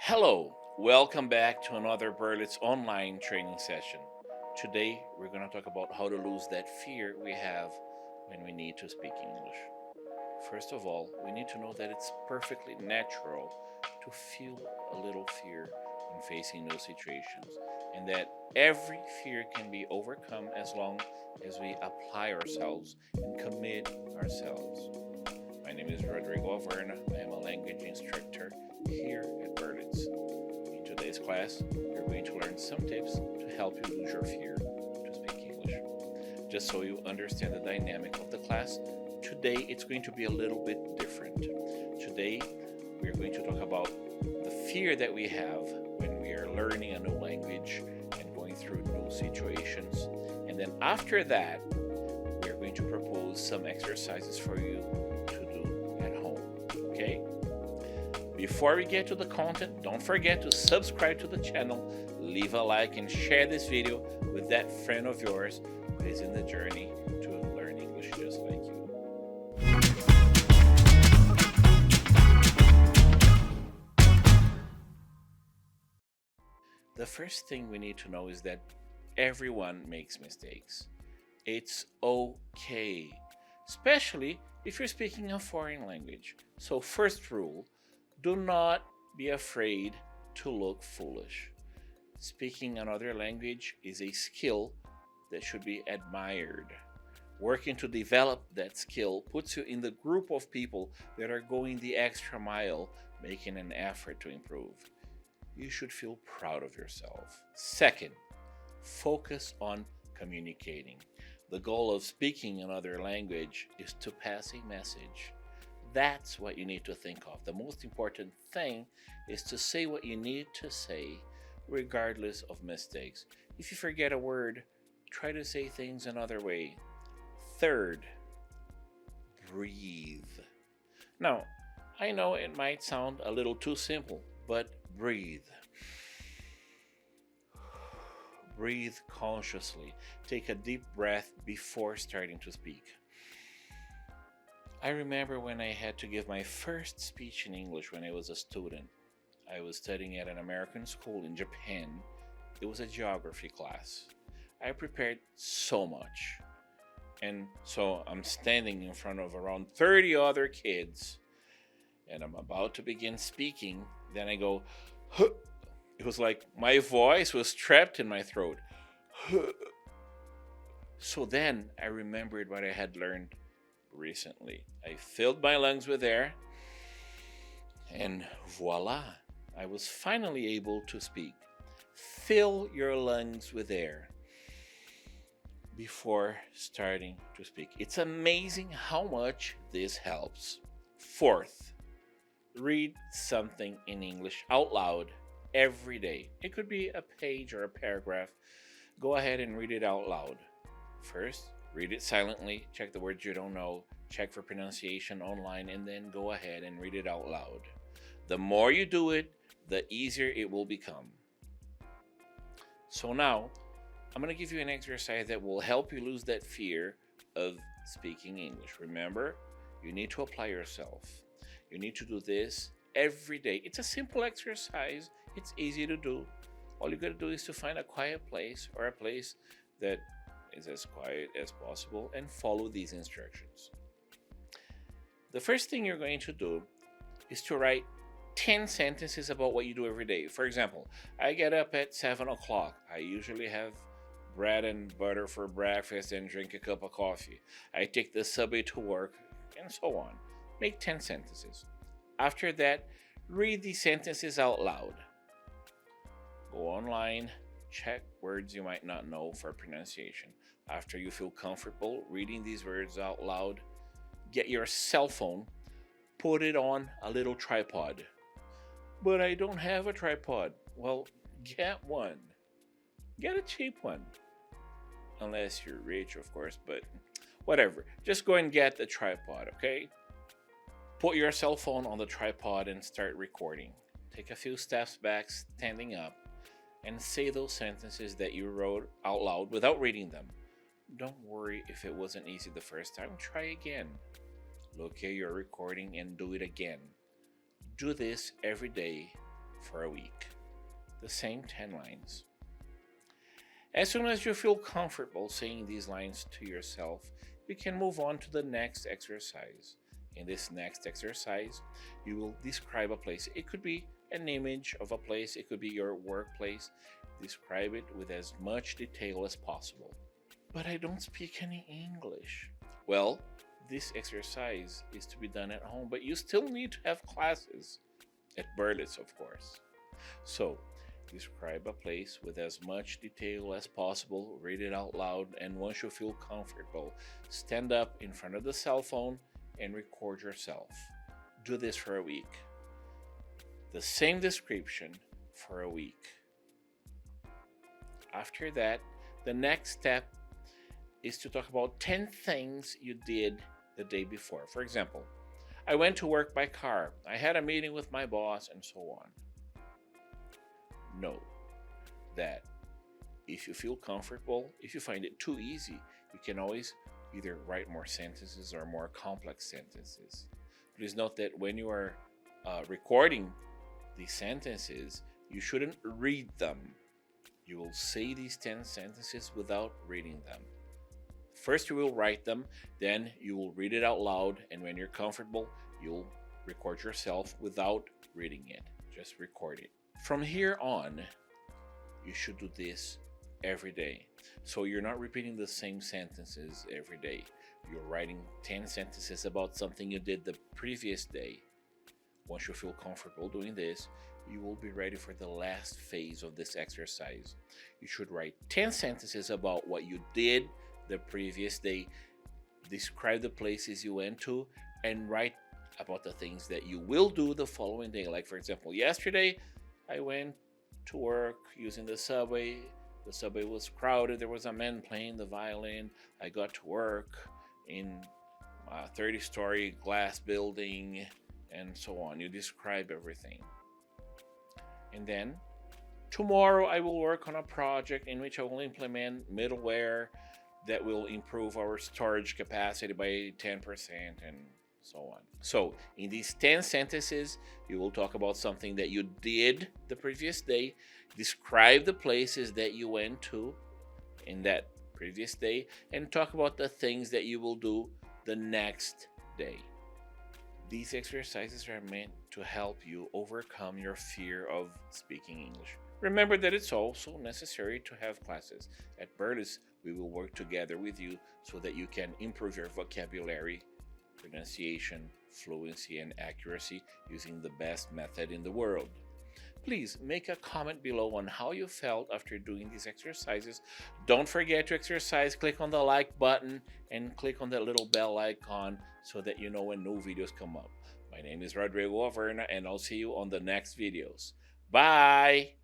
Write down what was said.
Hello, welcome back to another Berlitz online training session. Today we're going to talk about how to lose that fear we have when we need to speak English. First of all, we need to know that it's perfectly natural to feel a little fear when facing new situations, and that every fear can be overcome as long as we apply ourselves and commit ourselves. My name is Rodrigo Averna. I am a language instructor here at Berlitz. In today's class, you're going to learn some tips to help you lose your fear to speak English. Just so you understand the dynamic of the class, today it's going to be a little bit different. Today, we are going to talk about the fear that we have when we are learning a new language and going through new situations. And then after that, we are going to propose some exercises for you to do at home. Okay? Before we get to the content, don't forget to subscribe to the channel, leave a like, and share this video with that friend of yours who is in the journey to learn English just like you. The first thing we need to know is that everyone makes mistakes. It's okay, especially if you're speaking a foreign language. So first rule, do not be afraid to look foolish. Speaking another language is a skill that should be admired. Working to develop that skill puts you in the group of people that are going the extra mile, making an effort to improve. You should feel proud of yourself. Second, focus on communicating. The goal of speaking another language is to pass a message. That's what you need to think of. The most important thing is to say what you need to say, regardless of mistakes. If you forget a word, try to say things another way. Third, breathe. Now, I know it might sound a little too simple, but breathe. Breathe consciously. Take a deep breath before starting to speak. I remember when I had to give my first speech in English when I was a student. I was studying at an American school in Japan. It was a geography class. I prepared so much. And so I'm standing in front of around 30 other kids, and I'm about to begin speaking. Then I go, huh. It was like my voice was trapped in my throat. Huh. So then I remembered what I had learned recently. I filled my lungs with air, and voila, I was finally able to speak. Fill your lungs with air before starting to speak. It's amazing how much this helps. Fourth, read something in English out loud every day. It could be a page or a paragraph. Go ahead and read it out loud. First, read it silently, check the words you don't know, check for pronunciation online, and then go ahead and read it out loud. The more you do it, the easier it will become. So now, I'm going to give you an exercise that will help you lose that fear of speaking English. Remember, you need to apply yourself. You need to do this every day. It's a simple exercise. It's easy to do. All you got to do is to find a quiet place or a place that is as quiet as possible and follow these instructions. The first thing you're going to do is to write 10 sentences about what you do every day. For example, I get up at 7 o'clock. I usually have bread and butter for breakfast and drink a cup of coffee. I take the subway to work, and so on. Make 10 sentences. After that, read these sentences out loud. Go online, check words you might not know for pronunciation. After you feel comfortable reading these words out loud, get your cell phone, put it on a little tripod. But I don't have a tripod. Well, get one. Get a cheap one. Unless you're rich, of course, but whatever. Just go and get the tripod, okay? Put your cell phone on the tripod and start recording. Take a few steps back, standing up, and say those sentences that you wrote out loud without reading them. Don't worry if it wasn't easy the first time. Try again. Locate your recording and do it again. Do this every day for a week. The same 10 lines. As soon as you feel comfortable saying these lines to yourself, you can move on to the next exercise. In this next exercise, you will describe a place. It could be an image of a place, it could be your workplace. Describe it with as much detail as possible. But I don't speak any English. Well, this exercise is to be done at home, but you still need to have classes at Berlitz, of course. So, describe a place with as much detail as possible, read it out loud, and once you feel comfortable, stand up in front of the cell phone and record yourself. Do this for a week. The same description for a week. After that, the next step is to talk about 10 things you did the day before. For example, I went to work by car, I had a meeting with my boss, and so on. Note that if you feel comfortable, if you find it too easy, you can always either write more sentences or more complex sentences. Please note that when you are recording these sentences, you shouldn't read them. You will say these 10 sentences without reading them. First, you will write them, then you will read it out loud, and when you're comfortable, you'll record yourself without reading it. Just record it. From here on, you should do this every day. So you're not repeating the same sentences every day. You're writing 10 sentences about something you did the previous day. Once you feel comfortable doing this, you will be ready for the last phase of this exercise. You should write 10 sentences about what you did the previous day, describe the places you went to, and write about the things that you will do the following day. Like, for example, yesterday I went to work using the subway. The subway was crowded. There was a man playing the violin. I got to work in a 30-story glass building, and so on. You describe everything. And then tomorrow I will work on a project in which I will implement middleware that will improve our storage capacity by 10% and so on. So in these 10 sentences, you will talk about something that you did the previous day, describe the places that you went to in that previous day, and talk about the things that you will do the next day. These exercises are meant to help you overcome your fear of speaking English. Remember that it's also necessary to have classes. At Berlitz, we will work together with you so that you can improve your vocabulary, pronunciation, fluency, and accuracy using the best method in the world. Please make a comment below on how you felt after doing these exercises. Don't forget to exercise. Click on the like button and click on that little bell icon so that you know when new videos come up. My name is Rodrigo Averna, and I'll see you on the next videos. Bye!